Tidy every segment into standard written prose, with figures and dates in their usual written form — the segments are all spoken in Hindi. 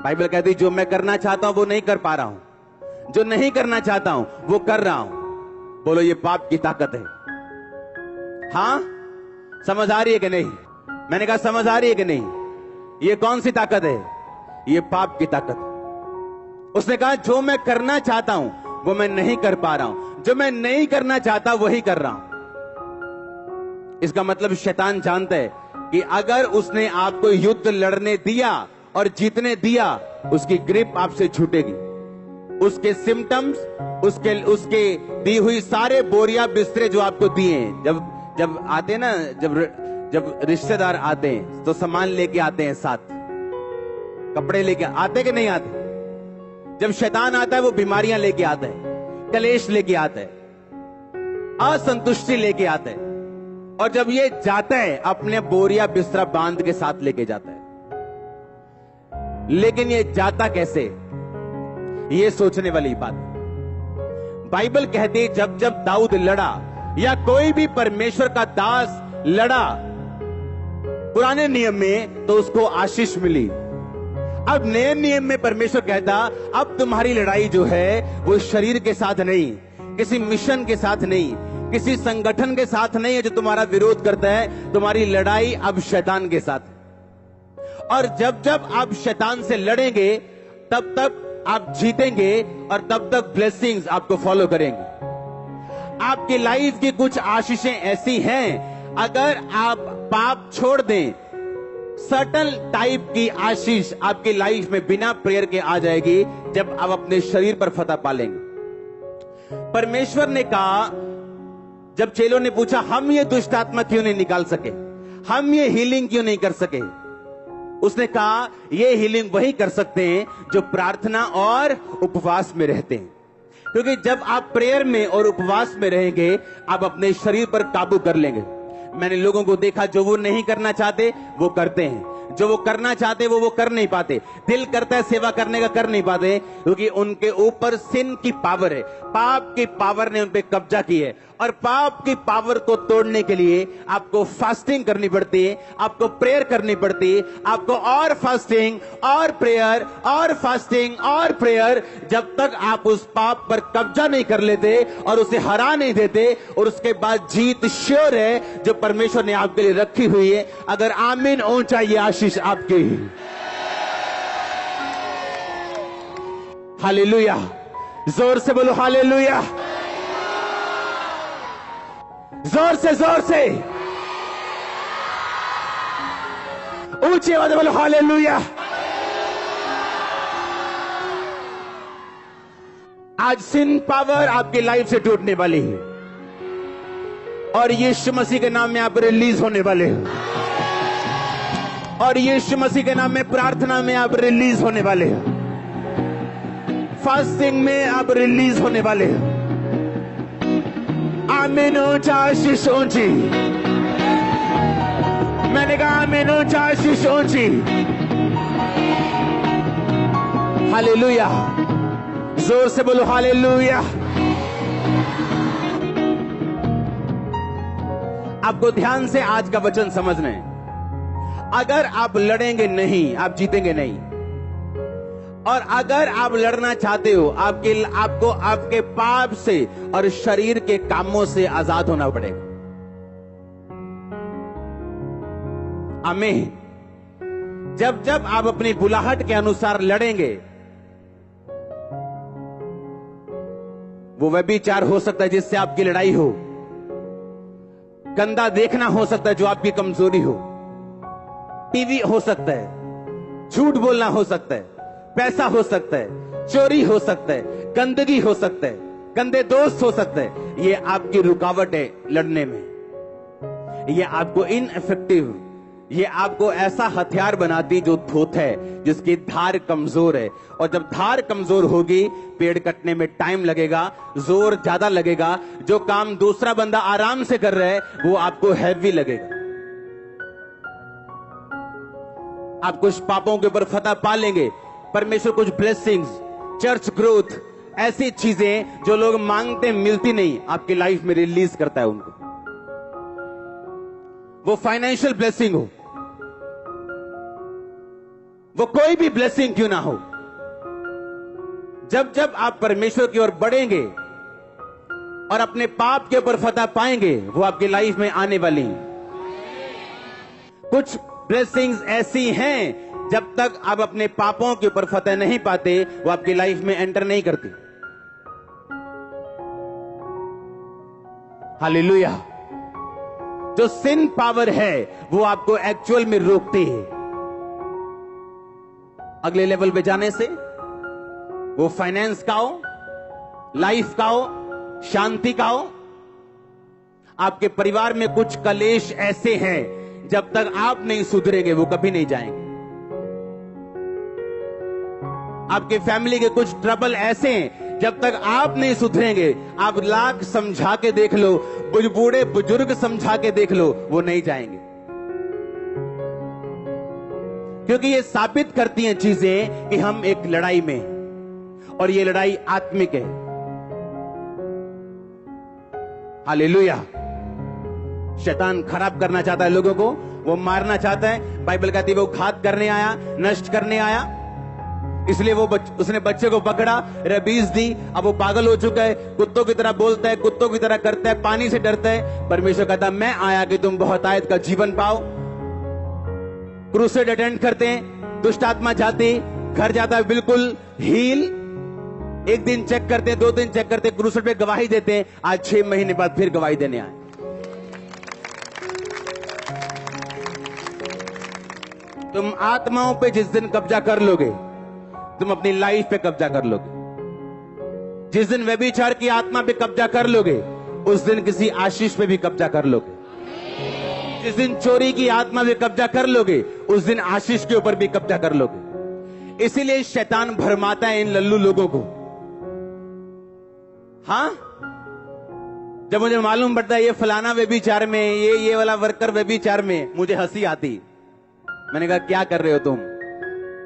बाइबल कहती जो मैं करना चाहता हूं वो नहीं कर पा रहा हूं, जो नहीं करना चाहता हूं वो कर रहा हूं। बोलो ये पाप की ताकत है। हां, समझ आ रही है कि नहीं? मैंने कहा समझ आ रही है कि नहीं? ये कौन सी ताकत है? ये पाप की ताकत। उसने कहा जो मैं करना चाहता हूं वो मैं नहीं कर पा रहा हूं, जो मैं नहीं करना चाहता वही कर रहा हूं। इसका मतलब शैतान जानता है कि अगर उसने आपको युद्ध लड़ने दिया और जीतने दिया, उसकी ग्रिप आपसे छूटेगी। उसके सिम्टम्स, उसके दी हुई सारे बोरिया बिस्तरे जो आपको दिए हैं, जब आते हैं ना, जब रिश्तेदार आते हैं तो सामान लेके आते हैं, साथ कपड़े लेके आते कि नहीं आते? जब शैतान आता है वो बीमारियां लेके आता है, कलेश लेके आता है, असंतुष्टि लेके आता है। और जब ये जाता है अपने बोरिया बिस्तरा बांध के साथ लेके जाता है। लेकिन ये जाता कैसे, ये सोचने वाली बात। बाइबल कहती जब दाऊद लड़ा या कोई भी परमेश्वर का दास लड़ा पुराने नियम में तो उसको आशीष मिली। अब नए नियम में परमेश्वर कहता अब तुम्हारी लड़ाई जो है वो शरीर के साथ नहीं, किसी मिशन के साथ नहीं, किसी संगठन के साथ नहीं है जो तुम्हारा विरोध करता है। तुम्हारी लड़ाई अब शैतान के साथ है। और जब आप शैतान से लड़ेंगे तब तक आप जीतेंगे और तब तक ब्लेसिंग्स आपको फॉलो करेंगे। आपकी लाइफ की कुछ आशीषें ऐसी हैं, अगर आप पाप छोड़ दें, सर्टन टाइप की आशीष आपकी लाइफ में बिना प्रेयर के आ जाएगी जब आप अपने शरीर पर फतह पालेंगे। परमेश्वर ने कहा, जब चेलों ने पूछा हम ये दुष्ट आत्मा क्यों नहीं निकाल सके, हम ये हीलिंग क्यों नहीं कर सके, उसने कहा ये हीलिंग वही कर सकते हैं जो प्रार्थना और उपवास में रहते हैं। क्योंकि जब आप प्रेयर में और उपवास में रहेंगे आप अपने शरीर पर काबू कर लेंगे। मैंने लोगों को देखा जो वो नहीं करना चाहते वो करते हैं, जो वो करना चाहते वो कर नहीं पाते। दिल करता है सेवा करने का, कर नहीं पाते क्योंकि उनके ऊपर सिन की पावर है, पाप की पावर ने उन पे कब्जा की है। और पाप की पावर को तोड़ने के लिए आपको फास्टिंग करनी पड़ती है, आपको प्रेयर करनी पड़ती है, आपको और फास्टिंग और प्रेयर और फास्टिंग और प्रेयर, जब तक आप उस पाप पर कब्जा नहीं कर लेते और उसे हरा नहीं देते। और उसके बाद जीत श्योर है जो परमेश्वर ने आपके लिए रखी हुई है। अगर आमीन ऊंचा, ये आशीष आपकी ही। हालेलुया, जोर से बोलो हालेलुया, जोर से ऊंची आवाज में बोलो हालेलुया। आज सिन पावर आपकी लाइफ से टूटने वाली है और यीशु मसीह के नाम में आप रिलीज होने वाले हो, और यीशु मसीह के नाम में प्रार्थना में आप रिलीज होने वाले हो, फास्टिंग में आप रिलीज होने वाले हो। आमीन ऊंचा, आशीष ऊंची। मैंने कहा आमीन ऊंचा, आशीष ऊंची। हालेलुया, जोर से बोलो हालेलुया। आपको ध्यान से आज का वचन समझना है। अगर आप लड़ेंगे नहीं आप जीतेंगे नहीं, और अगर आप लड़ना चाहते हो आपको आपके पाप से और शरीर के कामों से आजाद होना पड़ेगा। आमीन। जब आप अपनी बुलाहट के अनुसार लड़ेंगे, वो व्यभिचार हो सकता है जिससे आपकी लड़ाई हो, गंदा देखना हो सकता है जो आपकी कमजोरी हो, टीवी हो सकता है, झूठ बोलना हो सकता है, पैसा हो सकता है, चोरी हो सकता है, गंदगी हो सकता है, गंदे दोस्त हो सकते हैं। ये आपकी रुकावट है लड़ने में, ये आपको इनइफेक्टिव, ये आपको ऐसा हथियार बनाती जो धोत है, जिसकी धार कमजोर है। और जब धार कमजोर होगी पेड़ कटने में टाइम लगेगा, जोर ज्यादा लगेगा। जो काम दूसरा बंदा आराम से कर रहा है वो आपको हैवी लगेगा। आप कुछ पापों के ऊपर फतह पा लेंगे, परमेश्वर कुछ ब्लेसिंग्स, चर्च ग्रोथ, ऐसी चीजें जो लोग मांगते मिलती नहीं, आपकी लाइफ में रिलीज करता है उनको। वो फाइनेंशियल ब्लेसिंग हो, वो कोई भी ब्लेसिंग क्यों ना हो, जब जब आप परमेश्वर की ओर बढ़ेंगे और अपने पाप के ऊपर फतह पाएंगे, वो आपकी लाइफ में आने वाली हैं। कुछ ब्लेसिंग्स ऐसी हैं, जब तक आप अपने पापों के ऊपर फतह नहीं पाते, वो आपकी लाइफ में एंटर नहीं करती। हालेलुया। जो सिन पावर है वो आपको एक्चुअल में रोकती है अगले लेवल पे जाने से। वो फाइनेंस का हो, लाइफ का हो, शांति का हो। आपके परिवार में कुछ कलेश ऐसे हैं, जब तक आप नहीं सुधरेंगे वो कभी नहीं जाएंगे। आपके फैमिली के कुछ ट्रबल ऐसे हैं, जब तक आप नहीं सुधरेंगे, आप लाख समझा के देख लो, बूढ़े बुजुर्ग समझा के देख लो, वो नहीं जाएंगे। क्योंकि ये साबित करती हैं चीजें कि हम एक लड़ाई में हैं, और ये लड़ाई आत्मिक है। हालेलुया। शैतान खराब करना चाहता है लोगों को, वो मारना चाहता है। बाइबल कहती है वो घात करने आया, नष्ट करने आया, इसलिए वो उसने बच्चे को पकड़ा, रबीज दी। अब वो पागल हो चुका है, कुत्तों की तरह बोलता है, कुत्तों की तरह करता है, पानी से डरता है। परमेश्वर कहता मैं आया कि तुम बहुतायत का जीवन पाओ। क्रूसेड अटेंड करते हैं, दुष्ट आत्मा जाती, घर जाता है बिल्कुल हील। एक दिन चेक करते हैं, 2 दिन चेक करते हैं, क्रूसेड पे गवाही देते हैं। आज 6 महीने बाद फिर गवाही देने आए। तुम आत्माओं पे जिस दिन कब्जा कर लोगे, तुम अपनी लाइफ पे कब्जा कर लोगे। जिस दिन व्यभिचार की आत्मा पे कब्जा कर लोगे, उस दिन किसी आशीष पे भी कब्जा कर लोगे। जिस दिन चोरी की आत्मा पे कब्जा कर लोगे, उस दिन आशीष के ऊपर भी कब्जा कर लोगे। इसीलिए शैतान भरमाता है इन लल्लू लोगों को। हाँ, जब मुझे मालूम पड़ता है ये फलाना व्यभिचार में, ये वाला वर्कर व्यभिचार में, मुझे हंसी आती। मैंने कहा क्या कर रहे हो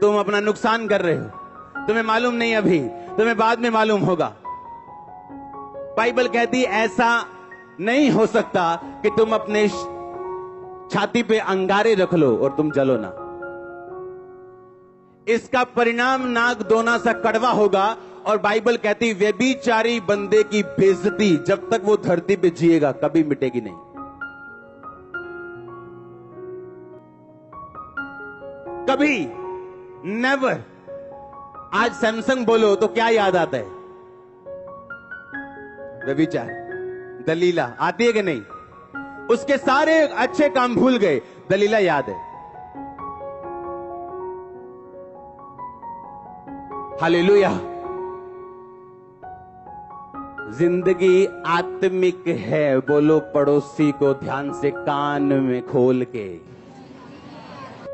तुम अपना नुकसान कर रहे हो, तुम्हें मालूम नहीं, अभी तुम्हें बाद में मालूम होगा। बाइबल कहती ऐसा नहीं हो सकता कि तुम अपने छाती पे अंगारे रख लो और तुम जलो ना। इसका परिणाम नाक दोना सा कड़वा होगा। और बाइबल कहती व्यभिचारी बंदे की बेइज्जती जब तक वो धरती पे जिएगा कभी मिटेगी नहीं। कभी, नेवर। आज सैमसंग बोलो तो क्या याद आता है? व्यभिचार, दलीला आती है कि नहीं? उसके सारे अच्छे काम भूल गए, दलीला याद है। हालेलुया। जिंदगी आत्मिक है, बोलो पड़ोसी को ध्यान से कान में खोल के।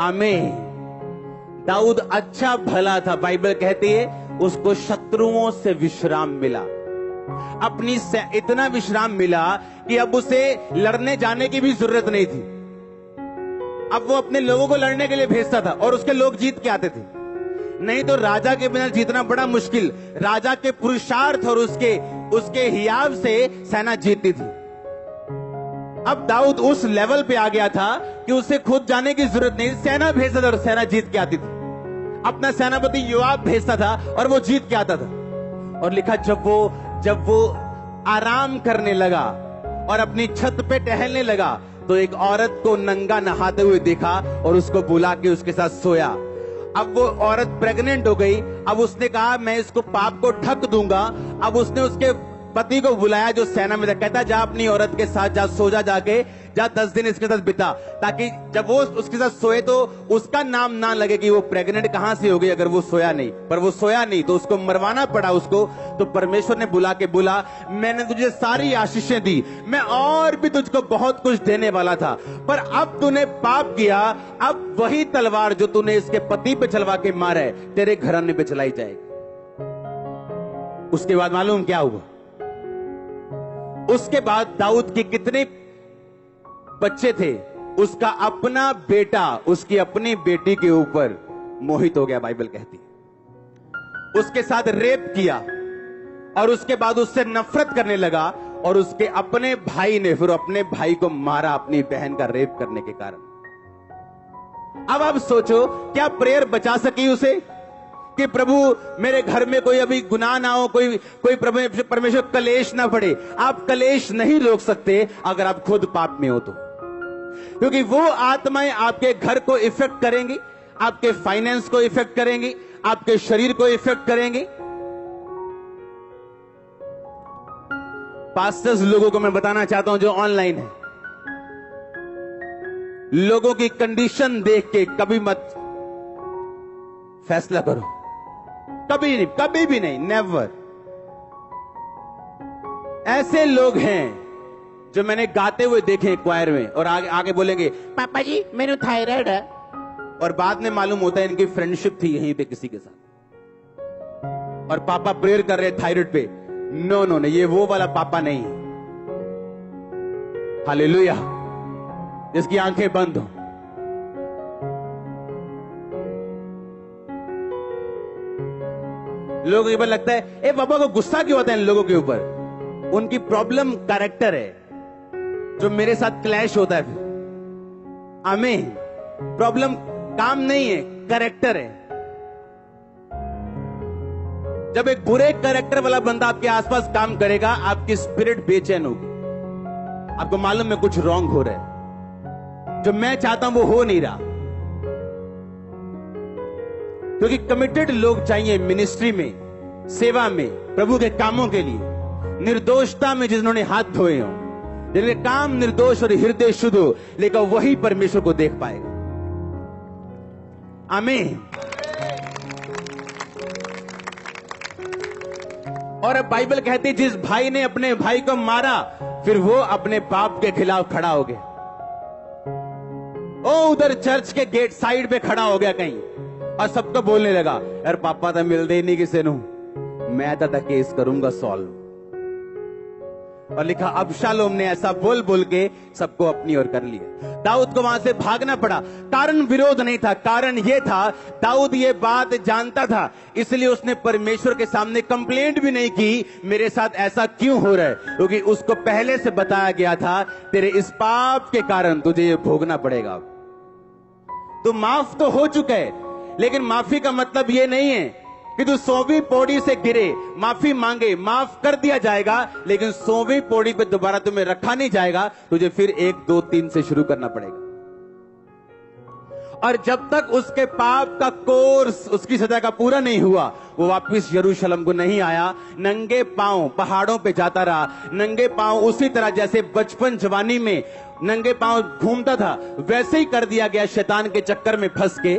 आमीन। दाऊद अच्छा भला था, बाइबल कहती है उसको शत्रुओं से विश्राम मिला। अपनी से इतना विश्राम मिला कि अब उसे लड़ने जाने की भी जरूरत नहीं थी। अब वो अपने लोगों को लड़ने के लिए भेजता था और उसके लोग जीत के आते थे। नहीं तो राजा के बिना जीतना बड़ा मुश्किल। राजा के पुरुषार्थ और उसके हियाव से सेना जीतती थी। अब दाऊद उस लेवल पे आ गया था कि उसे खुद जाने की जरूरत नहीं, सेना भेजता था और सेना जीत के आती थी। अपना सेनापति योआब भेजता था और वो जीत के आता था। और लिखा जब वो आराम करने लगा और अपनी छत पे टहलने लगा, तो एक औरत को नंगा नहाते हुए देखा और उसको बुला के उसके साथ सोया। अब वो औरत प्रेग्नेंट हो गई। अब उसने कहा मैं इसको पाप को ढक दूंगा। अब उसने उसके पति को बुलाया जो सेना में था। कहता जा अपनी औरत के साथ जा, सो जा, जाके जा 10 दिन इसके साथ बिता, ताकि जब वो उसके साथ सोए तो उसका नाम ना लगे कि वो प्रेग्नेंट कहां से हो गई अगर वो सोया नहीं। पर वो सोया नहीं तो उसको मरवाना पड़ा उसको। तो परमेश्वर ने बुला के बोला मैंने तुझे सारी आशीषें दी, मैं और भी तुझको बहुत कुछ देने वाला था, पर अब तूने पाप किया। अब वही तलवार जो तूने इसके पति पे चलवा के मारा है तेरे घराने पे चलाई जाएगी। उसके बाद मालूम क्या हुआ? उसके बाद दाऊद के कितने बच्चे थे, उसका अपना बेटा उसकी अपनी बेटी के ऊपर मोहित हो गया। बाइबल कहती है उसके साथ रेप किया और उसके बाद उससे नफरत करने लगा। और उसके अपने भाई ने फिर अपने भाई को मारा अपनी बहन का रेप करने के कारण। अब आप सोचो, क्या प्रेयर बचा सकी उसे कि प्रभु मेरे घर में कोई अभी गुनाह ना हो, कोई परमेश्वर कलेश ना पड़े। आप कलेश नहीं रोक सकते अगर आप खुद पाप में हो तो, क्योंकि वो आत्माएं आपके घर को इफेक्ट करेंगी, आपके फाइनेंस को इफेक्ट करेंगी, आपके शरीर को इफेक्ट करेंगी। पास्टर्स लोगों को मैं बताना चाहता हूं जो ऑनलाइन है, लोगों की कंडीशन देख के कभी मत फैसला करो, कभी नहीं, कभी भी नहीं, नेवर। ऐसे लोग हैं जो मैंने गाते हुए देखे क्वायर में, और आगे आगे बोलेंगे पापा जी मेरे थायराइड है, और बाद में मालूम होता है इनकी फ्रेंडशिप थी यहीं पे किसी के साथ, और पापा प्रेयर कर रहे थायराइड पे। नो नो नहीं, ये वो वाला पापा नहीं। हालेलुया, जिसकी आंखें बंद हो। लोगों के ऊपर लगता है ए पापा को गुस्सा क्यों आता है इन लोगों के ऊपर। उनकी प्रॉब्लम कैरेक्टर है जो मेरे साथ क्लैश होता है फिर। आमीन। प्रॉब्लम काम नहीं है, कैरेक्टर है। जब एक बुरे कैरेक्टर वाला बंदा आपके आसपास काम करेगा, आपकी स्पिरिट बेचैन होगी, आपको मालूम है कुछ रॉन्ग हो रहा है, जो मैं चाहता हूं वो हो नहीं रहा। क्योंकि कमिटेड लोग चाहिए मिनिस्ट्री में, सेवा में, प्रभु के कामों के लिए, निर्दोषता में जिन्होंने हाथ धोए हों, जिनके काम निर्दोष और हृदय शुद्ध हो, लेकिन वही परमेश्वर को देख पाएगा। आमीन। और अब बाइबल कहती है जिस भाई ने अपने भाई को मारा, फिर वो अपने बाप के खिलाफ खड़ा हो गया। ओ उधर चर्च के गेट साइड पे खड़ा हो गया कहीं, और सबको बोलने लगा यार पापा तो मिलते ही नहीं किसी नू, मैं तो केस करूंगा सॉल्व। और लिखा अबशालोम ने ऐसा बोल बोल के सबको अपनी ओर कर लिया। दाऊद को वहां से भागना पड़ा। कारण विरोध नहीं था, कारण यह था दाऊद ये बात जानता था, इसलिए उसने परमेश्वर के सामने कंप्लेंट भी नहीं की मेरे साथ ऐसा क्यों हो रहा है, क्योंकि उसको पहले से बताया गया था तेरे इस पाप के कारण तुझे ये भोगना पड़ेगा। तो माफ तो हो चुका है, लेकिन माफी का मतलब यह नहीं है कि तू 100वीं पौड़ी से गिरे, माफी मांगे, माफ कर दिया जाएगा, लेकिन 100वीं पौड़ी पे दोबारा तुम्हें रखा नहीं जाएगा, तुझे फिर 1 2 3 से शुरू करना पड़ेगा। और जब तक उसके पाप का कोर्स, उसकी सजा का पूरा नहीं हुआ, वो वापिस यरूशलेम को नहीं आया। नंगे पांव पहाड़ों पे जाता रहा, नंगे पांव उसी तरह जैसे बचपन जवानी में नंगे पांव घूमता था, वैसे ही कर दिया गया शैतान के चक्कर में फंस के।